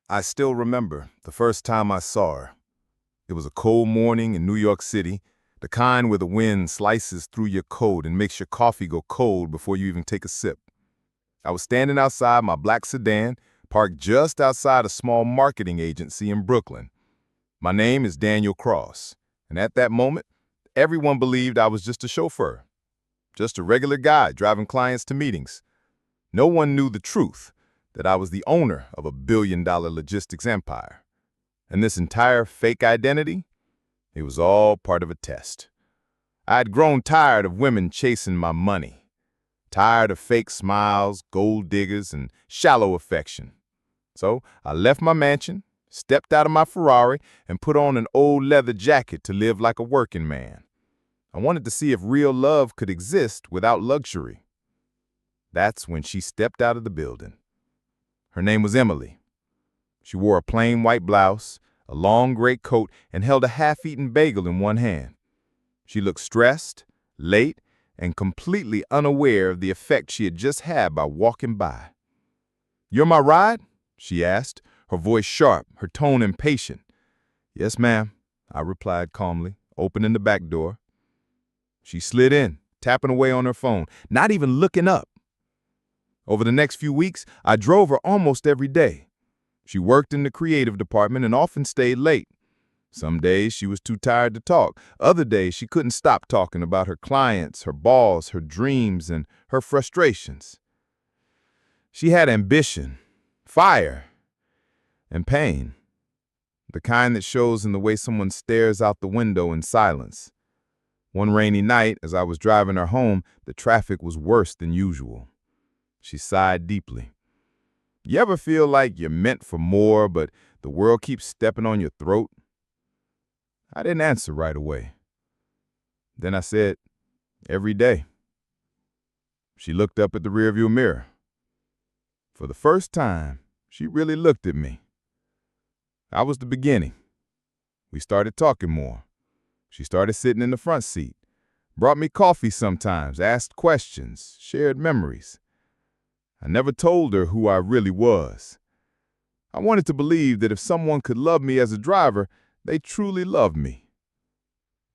I still remember the first time I saw her. It was a cold morning in New York City, the kind where the wind slices through your coat and makes your coffee go cold before you even take a sip. I was standing outside my black sedan, parked just outside a small marketing agency in Brooklyn. My name is Daniel Cross, and at that moment, everyone believed I was just a chauffeur, just a regular guy driving clients to meetings. No one knew the truth, that I was the owner of a billion-dollar logistics empire. And this entire fake identity, it was all part of a test. I had grown tired of women chasing my money, tired of fake smiles, gold diggers, and shallow affection. So I left my mansion, stepped out of my Ferrari, and put on an old leather jacket to live like a working man. I wanted to see if real love could exist without luxury. That's when she stepped out of the building. Her name was Emily. She wore a plain white blouse, a long gray coat, and held a half-eaten bagel in one hand. She looked stressed, late, and completely unaware of the effect she had just had by walking by. "You're my ride?" she asked, her voice sharp, her tone impatient. "Yes, ma'am," I replied calmly, opening the back door. She slid in, tapping away on her phone, not even looking up. Over the next few weeks, I drove her almost every day. She worked in the creative department and often stayed late. Some days she was too tired to talk. Other days she couldn't stop talking about her clients, her boss, her dreams, and her frustrations. She had ambition, fire, and pain, the kind that shows in the way someone stares out the window in silence. One rainy night, as I was driving her home, the traffic was worse than usual. She sighed deeply. "You ever feel like you're meant for more, but the world keeps stepping on your throat?" I didn't answer right away. Then I said, "Every day." She looked up at the rearview mirror. For the first time, she really looked at me. I was the beginning. We started talking more. She started sitting in the front seat, brought me coffee sometimes, asked questions, shared memories. I never told her who I really was. I wanted to believe that if someone could love me as a driver, they truly loved me.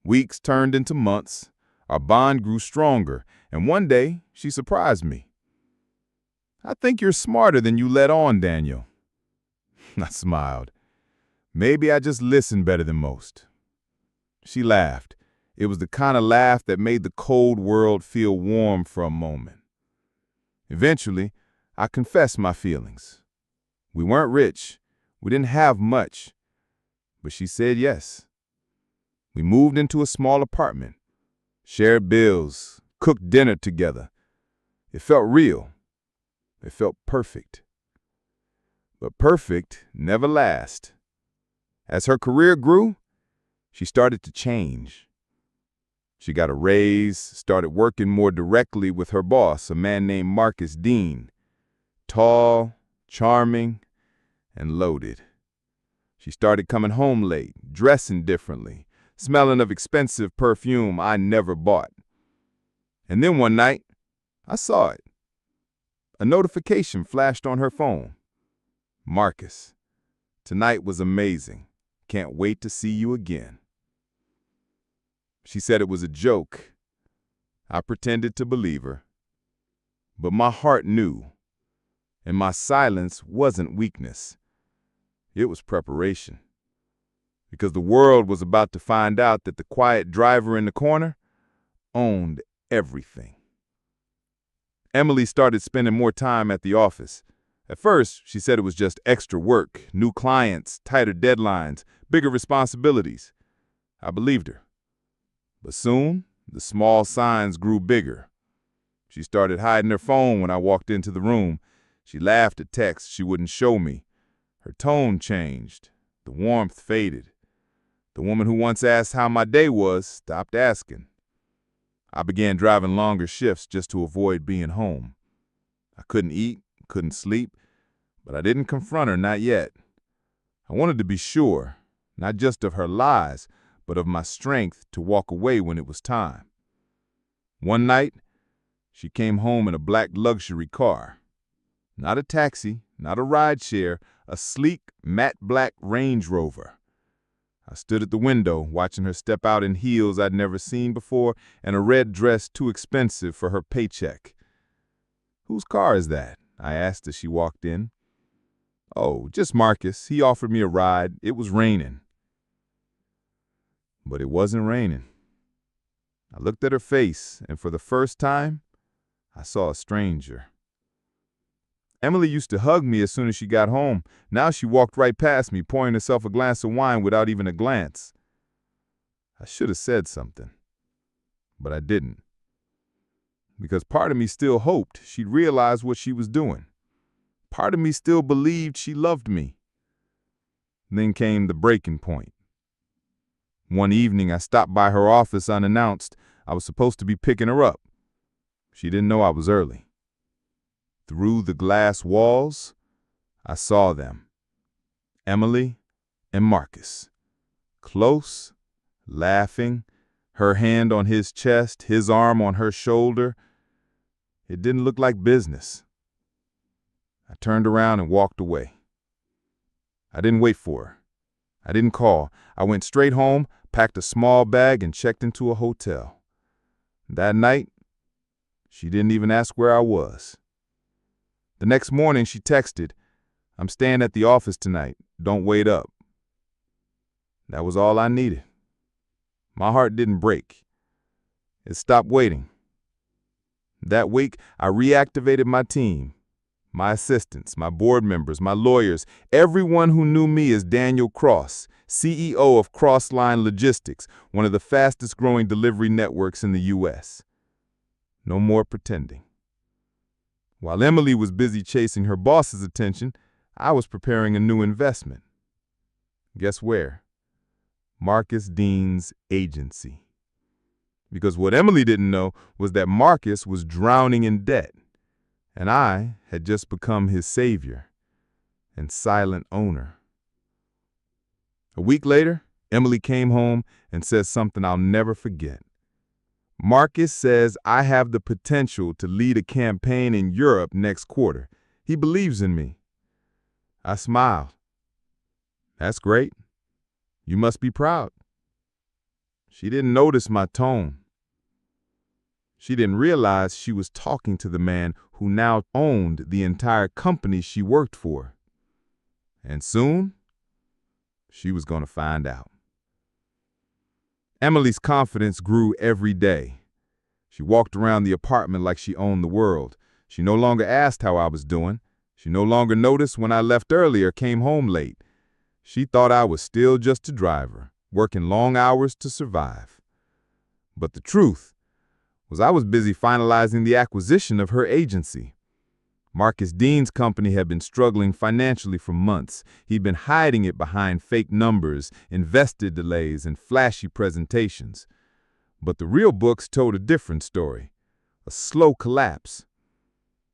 Weeks turned into months. Our bond grew stronger, and one day she surprised me. "I think you're smarter than you let on, Daniel." I smiled. Maybe I just listened better than most. She laughed. It was the kind of laugh that made the cold world feel warm for a moment. Eventually, I confessed my feelings. We weren't rich. We didn't have much. But she said yes. We moved into a small apartment, shared bills, cooked dinner together. It felt real. It felt perfect. But perfect never lasts. As her career grew, she started to change. She got a raise, started working more directly with her boss, a man named Marcus Dean. Tall, charming, and loaded. She started coming home late, dressing differently, smelling of expensive perfume I never bought. And then one night, I saw it. A notification flashed on her phone. "Marcus, tonight was amazing. Can't wait to see you again." She said it was a joke. I pretended to believe her. But my heart knew, and my silence wasn't weakness. It was preparation. Because the world was about to find out that the quiet driver in the corner owned everything. Emily started spending more time at the office. At first, she said it was just extra work, new clients, tighter deadlines, bigger responsibilities. I believed her. But soon, the small signs grew bigger. She started hiding her phone when I walked into the room. She laughed at texts she wouldn't show me. Her tone changed. The warmth faded. The woman who once asked how my day was stopped asking. I began driving longer shifts just to avoid being home. I couldn't eat, couldn't sleep, but I didn't confront her, not yet. I wanted to be sure, not just of her lies, but of my strength to walk away when it was time. One night, she came home in a black luxury car. Not a taxi, not a rideshare, a sleek, matte black Range Rover. I stood at the window, watching her step out in heels I'd never seen before and a red dress too expensive for her paycheck. "Whose car is that?" I asked as she walked in. "Oh, just Marcus. He offered me a ride. It was raining." But it wasn't raining. I looked at her face, and for the first time, I saw a stranger. Emily used to hug me as soon as she got home. Now she walked right past me, pouring herself a glass of wine without even a glance. I should have said something, but I didn't. Because part of me still hoped she'd realize what she was doing. Part of me still believed she loved me. Then came the breaking point. One evening, I stopped by her office unannounced. I was supposed to be picking her up. She didn't know I was early. Through the glass walls, I saw them. Emily and Marcus. Close, laughing, her hand on his chest, his arm on her shoulder. It didn't look like business. I turned around and walked away. I didn't wait for her. I didn't call. I went straight home, packed a small bag, and checked into a hotel. That night, she didn't even ask where I was. The next morning, she texted, "I'm staying at the office tonight. Don't wait up." That was all I needed. My heart didn't break. It stopped waiting. That week, I reactivated my team, my assistants, my board members, my lawyers, everyone who knew me as Daniel Cross, CEO of Crossline Logistics, one of the fastest growing delivery networks in the U.S. No more pretending. While Emily was busy chasing her boss's attention, I was preparing a new investment. Guess where? Marcus Dean's agency. Because what Emily didn't know was that Marcus was drowning in debt, and I had just become his savior and silent owner. A week later, Emily came home and said something I'll never forget. "Marcus says I have the potential to lead a campaign in Europe next quarter. He believes in me." I smiled. "That's great. You must be proud." She didn't notice my tone. She didn't realize she was talking to the man who now owned the entire company she worked for. And soon, she was going to find out. Emily's confidence grew every day. She walked around the apartment like she owned the world. She no longer asked how I was doing. She no longer noticed when I left early or came home late. She thought I was still just a driver, working long hours to survive. But the truth was I was busy finalizing the acquisition of her agency. Marcus Dean's company had been struggling financially for months. He'd been hiding it behind fake numbers, investor delays, and flashy presentations. But the real books told a different story, a slow collapse.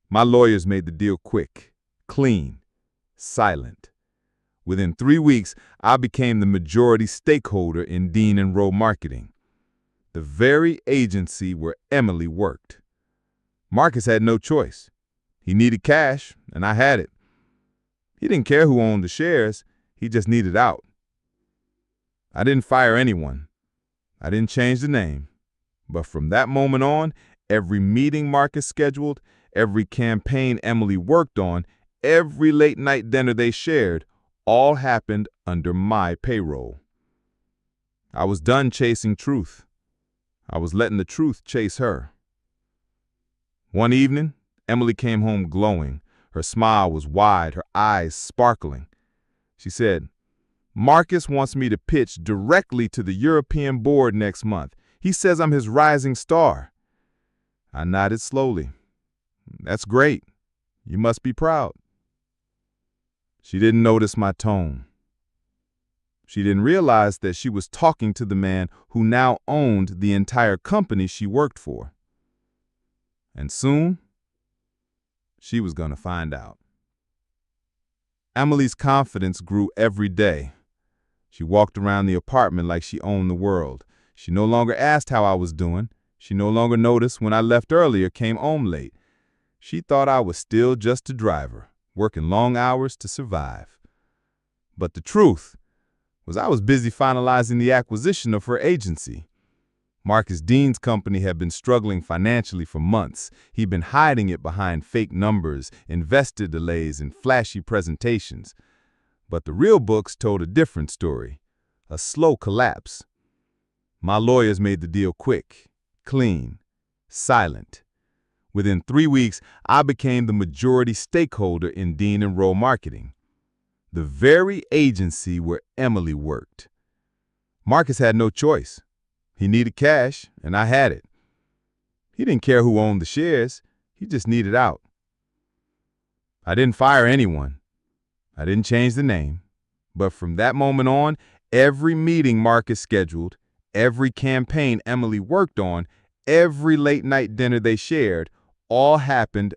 My lawyers made the deal quick, clean, silent. Within 3 weeks, I became the majority stakeholder in Dean & Rowe Marketing, the very agency where Emily worked. Marcus had no choice. He needed cash, and I had it. He didn't care who owned the shares. He just needed out. I didn't fire anyone. I didn't change the name. But from that moment on, every meeting Marcus scheduled, every campaign Emily worked on, every late-night dinner they shared, all happened under my payroll. I was done chasing truth. I was letting the truth chase her. One evening, Emily came home glowing. Her smile was wide, her eyes sparkling. She said, "Marcus wants me to pitch directly to the European board next month. He says I'm his rising star." I nodded slowly. "That's great. You must be proud." She didn't notice my tone. She didn't realize that she was talking to the man who now owned the entire company she worked for. And soon, she was going to find out. Emily's confidence grew every day. She walked around the apartment like she owned the world. She no longer asked how I was doing. She no longer noticed when I left early or came home late. She thought I was still just a driver, working long hours to survive. But the truth was I was busy finalizing the acquisition of her agency. Marcus Dean's company had been struggling financially for months. He'd been hiding it behind fake numbers, investor delays, and flashy presentations. But the real books told a different story, a slow collapse. My lawyers made the deal quick, clean, silent. Within 3 weeks, I became the majority stakeholder in Dean & Rowe Marketing, the very agency where Emily worked. Marcus had no choice. He needed cash, and I had it. He didn't care who owned the shares. He just needed out. I didn't fire anyone. I didn't change the name. But from that moment on, every meeting Marcus scheduled, every campaign Emily worked on, every late-night dinner they shared, all happened